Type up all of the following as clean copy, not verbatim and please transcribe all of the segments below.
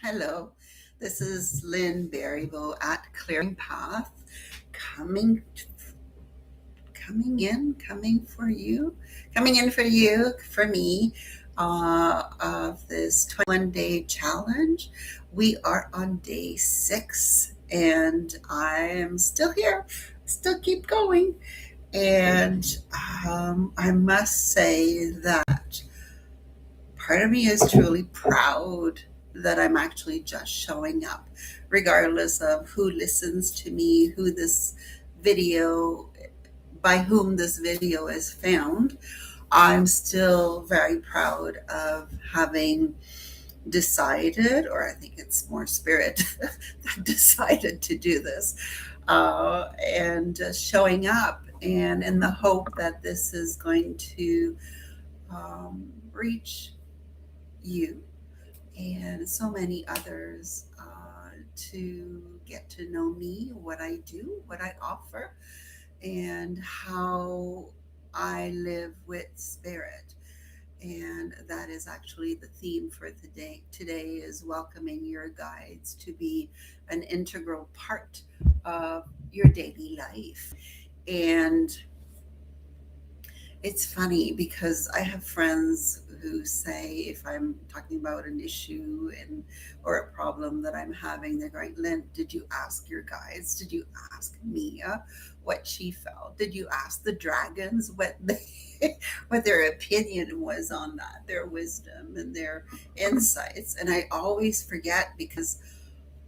Hello, this is Lynn Baribault at Clearing Path, coming, coming in for you, for me, of this 21-day challenge. We are on day 6, and I am still here, still keep going. And I must say that part of me is truly proud that I'm actually just showing up, regardless of who listens to me, who this video, by whom this video is found. I'm still very proud of having decided, or I think it's more spirit that decided to do this, and just showing up, and in the hope that this is going to reach you and so many others, to get to know me, what I do, what I offer, and how I live with spirit. And that is actually the theme for today. Today is welcoming your guides to be an integral part of your daily life. And it's funny because I have friends who say, if I'm talking about an issue and or a problem that I'm having, they're going, Lynn, did you ask your guides? Did you ask Mia what she felt? Did you ask the dragons what they what their opinion was on that, their wisdom and their insights? And I always forget because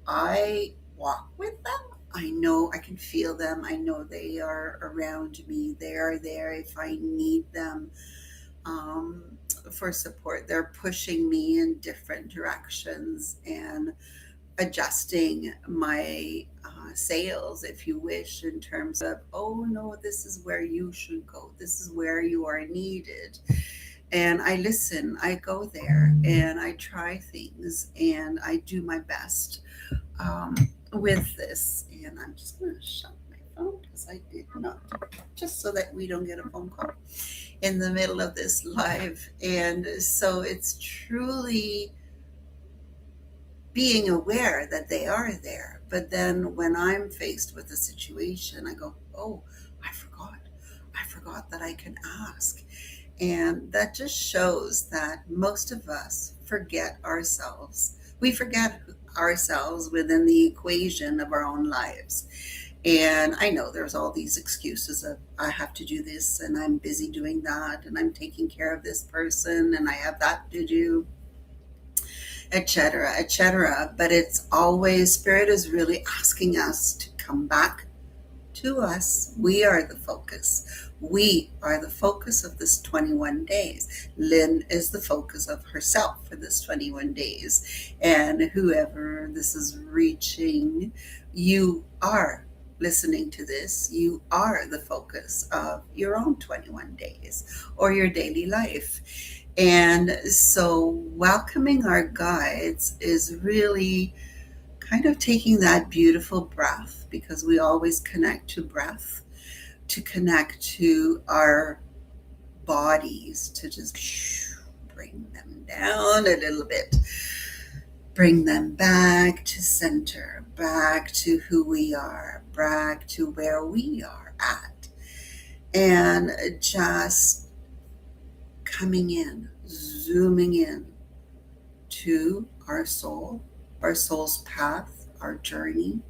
I walk with them. I know I can feel them. I know they are around me. They are there if I need them, for support. They're pushing me in different directions and adjusting my sails, if you wish, in terms of, oh no, this is where you should go. This is where you are needed. And I listen, I go there and I try things and I do my best, um, with this. And I'm just going to shut my phone because I did not, just so that we don't get a phone call in the middle of this live. And so it's truly being aware that they are there. But then when I'm faced with a situation, I go, oh, I forgot. I forgot that I can ask. And that just shows that most of us forget ourselves. We forget ourselves within the equation of our own lives. And I know there's all these excuses of, I have to do this and I'm busy doing that and I'm taking care of this person and I have that to do, etc., etc. But it's always, spirit is really asking us to come back to us. We are the focus. We are the focus of this 21 days. Lynn is the focus of herself for this 21 days. And whoever this is reaching, you are listening to this. You are the focus of your own 21 days or your daily life. And so welcoming our guides is really kind of taking that beautiful breath, because we always connect to breath, to connect to our bodies, to just bring them down a little bit, bring them back to center, back to who we are, back to where we are at, and just coming in, zooming in to our soul's path, our journey,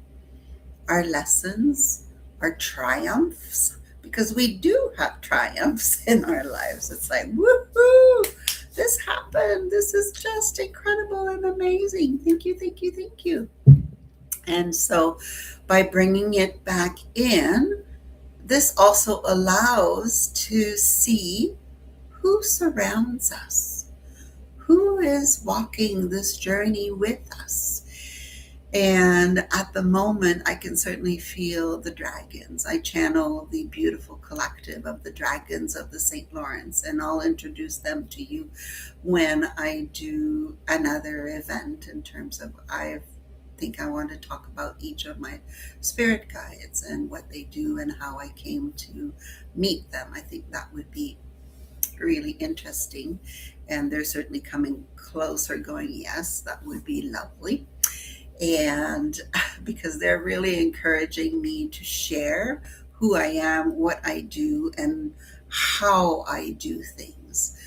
our lessons, our triumphs, because we do have triumphs in our lives. It's like, woohoo, this happened. This is just incredible and amazing. Thank you, thank you, thank you. And so by bringing it back in, this also allows to see who surrounds us, who is walking this journey with us. And at the moment, I can certainly feel the dragons. I channel the beautiful collective of the dragons of the St. Lawrence, and I'll introduce them to you when I do another event, in terms of, I think I want to talk about each of my spirit guides and what they do and how I came to meet them. I think that would be really interesting. And they're certainly coming closer, going, yes, that would be lovely. And because they're really encouraging me to share who I am, what I do, and how I do things.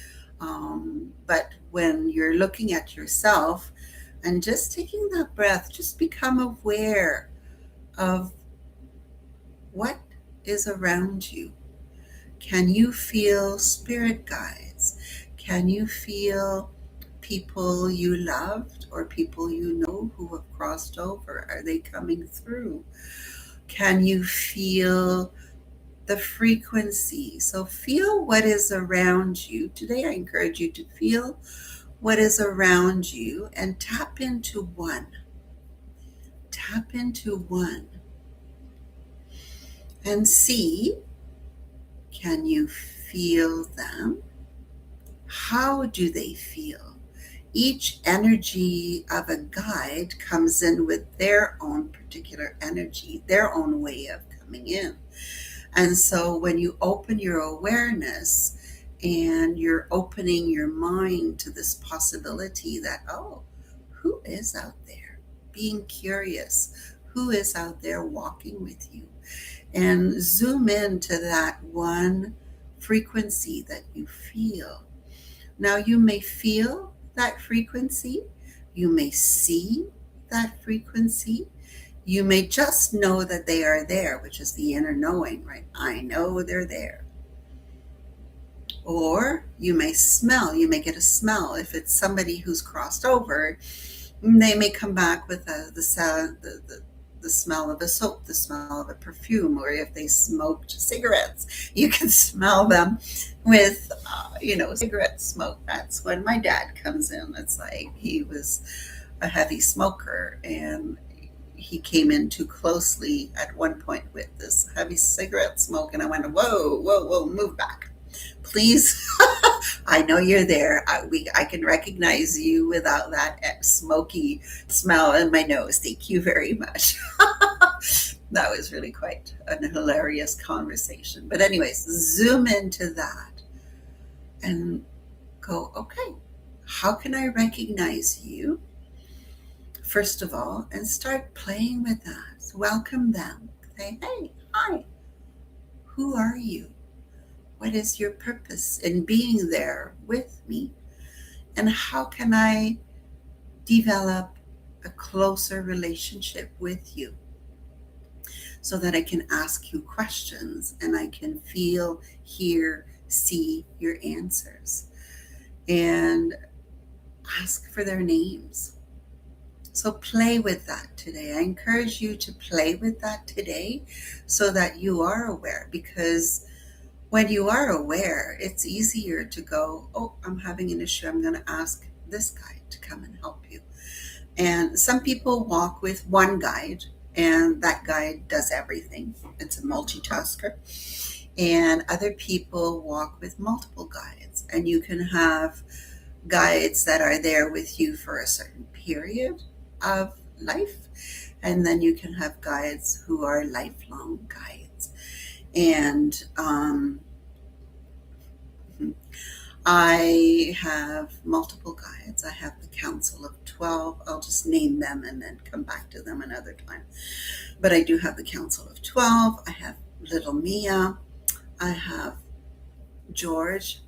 But when you're looking at yourself and just taking that breath, just become aware of what is around you. Can you feel spirit guides? Can you feel people you loved or people you know who have crossed over? Are they coming through? Can you feel the frequency? So feel what is around you. Today, I encourage you to feel what is around you and tap into one. Tap into one and see, can you feel them? How do they feel? Each energy of a guide comes in with their own particular energy, their own way of coming in. And so when you open your awareness and you're opening your mind to this possibility that, oh, who is out there? Being curious, who is out there walking with you? And zoom into that one frequency that you feel. Now, you may feel that frequency, you may see that frequency, you may just know that they are there, which is the inner knowing, right? I know they're there. Or you may smell, you may get a smell. If it's somebody who's crossed over, they may come back with the smell of a soap, the smell of a perfume, or if they smoked cigarettes, you can smell them with, cigarette smoke. That's when my dad comes in. It's like he was a heavy smoker and he came in too closely at one point with this heavy cigarette smoke. And I went, whoa, whoa, whoa, move back. Please, I know you're there. I can recognize you without that smoky smell in my nose. Thank you very much. That was really quite an hilarious conversation. But anyways, zoom into that and go, okay, how can I recognize you? First of all, and start playing with that. Welcome them. Say, hey, hi, who are you? What is your purpose in being there with me? And how can I develop a closer relationship with you so that I can ask you questions and I can feel, hear, see your answers? And ask for their names. So play with that today. I encourage you to play with that today so that you are aware, because when you are aware, it's easier to go, oh, I'm having an issue. I'm going to ask this guide to come and help you. And some people walk with one guide, and that guide does everything. It's a multitasker. And other people walk with multiple guides, and you can have guides that are there with you for a certain period of life, and then you can have guides who are lifelong guides. And I have multiple guides. I have the Council of 12. I'll just name them and then come back to them another time. But I do have the Council of 12. I have Little Mia. I have George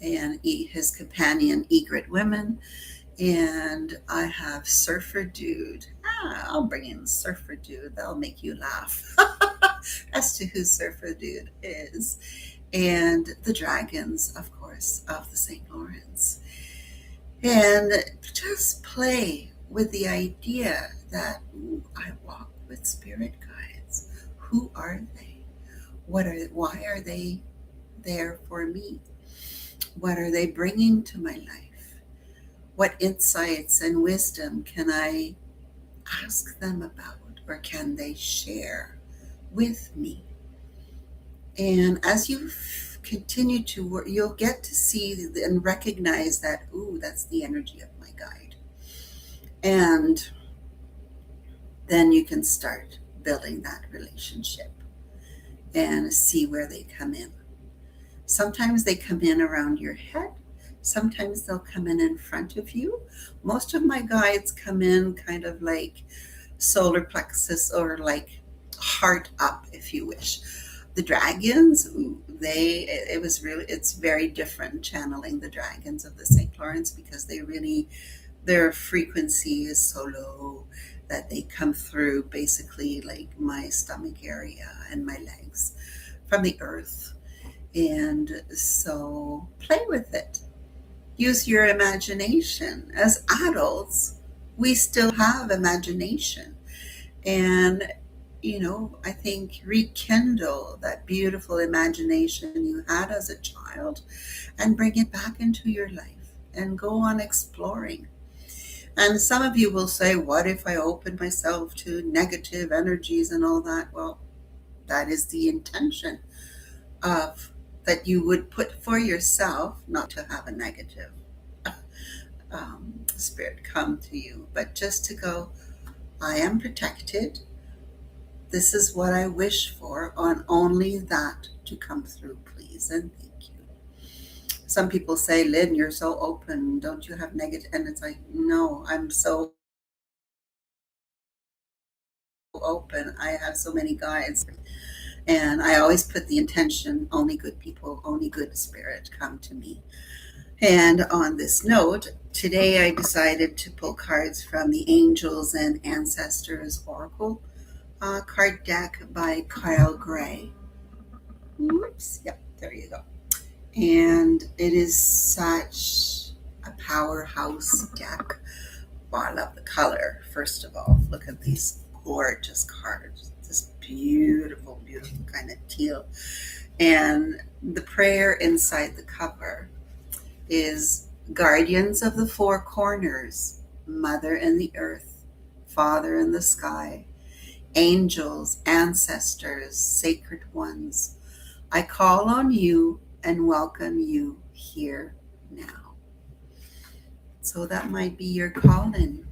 and his companion, Egret Women. And I have Surfer Dude. I'll bring in Surfer Dude. That'll make you laugh as to who Surfer Dude is. And the dragons, of course, of the St. Lawrence. And just play with the idea that I walk with spirit guides. Who are they? Why are they there for me? What are they bringing to my life? What insights and wisdom can I ask them about, or can they share with me? And as you continue to work, you'll get to see and recognize that, ooh, that's the energy of my guide. And then you can start building that relationship and see where they come in. Sometimes they come in around your head. Sometimes they'll come in front of you. Most of my guides come in kind of like solar plexus or like heart up, if you wish. The dragons, it's very different channeling the dragons of the St. Lawrence, because their frequency is so low that they come through basically like my stomach area and my legs from the earth. And so play with it. Use your imagination. As adults, we still have imagination. And, I think rekindle that beautiful imagination you had as a child and bring it back into your life and go on exploring. And some of you will say, what if I open myself to negative energies and all that? Well, that is the intention of that you would put for yourself, not to have a negative spirit come to you, but just to go, I am protected. This is what I wish for, on only that to come through, please, and thank you. Some people say, Lynn, you're so open. Don't you have negative? And it's like, no, I'm so open. I have so many guides. And I always put the intention, only good people, only good spirit come to me. And on this note, today I decided to pull cards from the Angels and Ancestors Oracle card deck by Kyle Gray. Whoops, yep, there you go. And it is such a powerhouse deck. Well, I love the color, first of all. Look at these gorgeous cards. This beautiful, beautiful kind of teal. And the prayer inside the cover is guardians of the four corners, mother in the earth, father in the sky, angels, ancestors, sacred ones. I call on you and welcome you here now. So that might be your call-in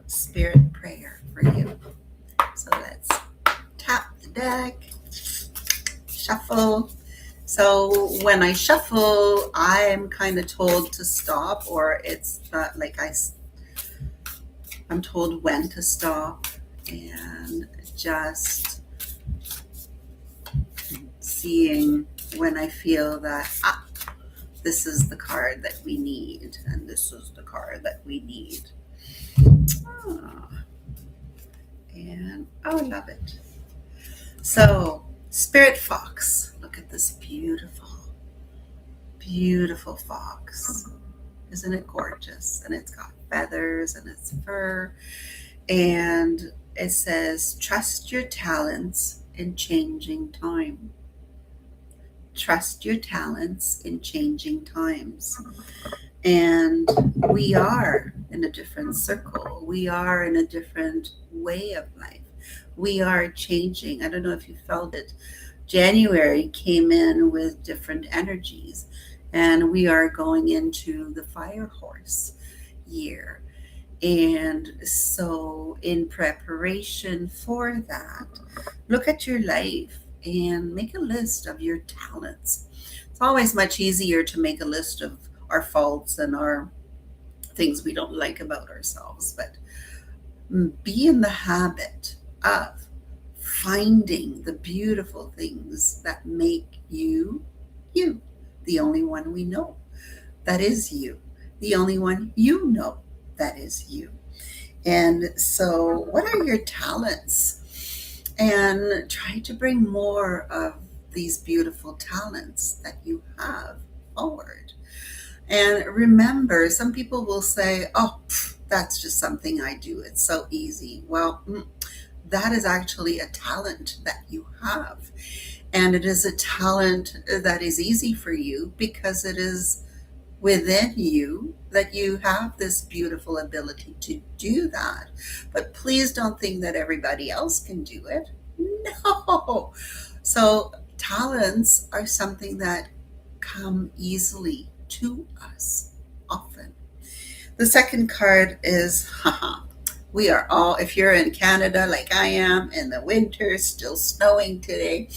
spirit prayer for you. So let's tap the deck, shuffle. So when I shuffle, I'm kind of told to stop, or it's not like I'm told when to stop, and just seeing when I feel that, this is the card that we need, and this is the card that we need. And I love it. So, Spirit Fox, look at this beautiful, beautiful fox. Isn't it gorgeous? And it's got feathers and it's fur. And it says, trust your talents in changing time. Trust your talents in changing times. And we are in a different circle. We are in a different way of life. We are changing. I don't know if you felt it. January came in with different energies, and we are going into the fire horse year. And so, in preparation for that, look at your life and make a list of your talents. It's always much easier to make a list of our faults and our things we don't like about ourselves, but be in the habit of finding the beautiful things that make you, you, the only one we know that is you, the only one you know that is you. And so, what are your talents? And try to bring more of these beautiful talents that you have forward. And remember, some people will say, oh, that's just something I do. It's so easy. Well, that is actually a talent that you have. And it is a talent that is easy for you because it is within you that you have this beautiful ability to do that. But please don't think that everybody else can do it. No. So talents are something that come easily to us often. The second card is, we are all, if you're in Canada like I am, in the winter, still snowing today,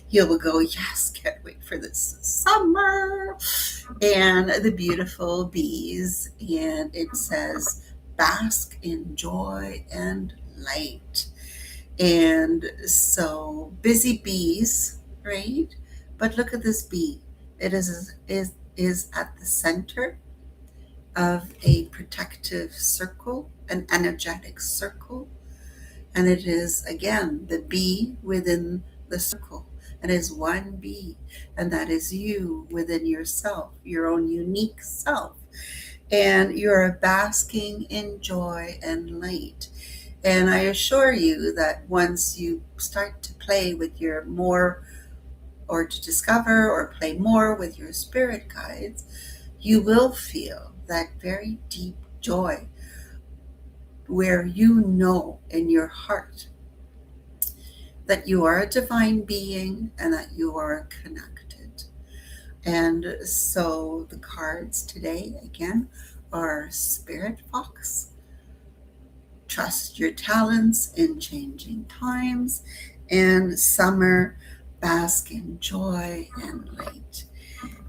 You will go, yes, can't wait for this summer. And the beautiful bees, and it says, bask in joy and light. And so busy bees, right? But look at this bee. It is at the center of a protective circle, an energetic circle, and it is again the bee within the circle. And it is one bee, and that is you within yourself, your own unique self. And you're basking in joy and light. And I assure you that once you start to play with your more, or to discover or play more with your spirit guides, you will feel that very deep joy where you know in your heart that you are a divine being and that you are connected. And so the cards today, again, are Spirit Fox, trust your talents in changing times, and Summer, bask in joy and light.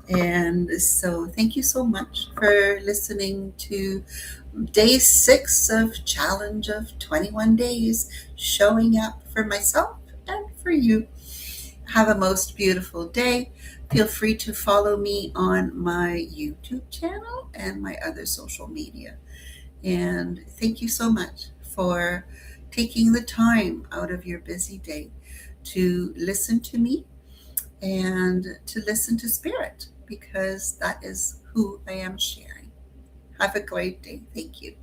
And so, thank you so much for listening to day 6 of Challenge of 21 Days, showing up for myself and for you. Have a most beautiful day. Feel free to follow me on my YouTube channel and my other social media. And thank you so much for taking the time out of your busy day to listen to me and to listen to Spirit, because that is who I am sharing. Have a great day. Thank you.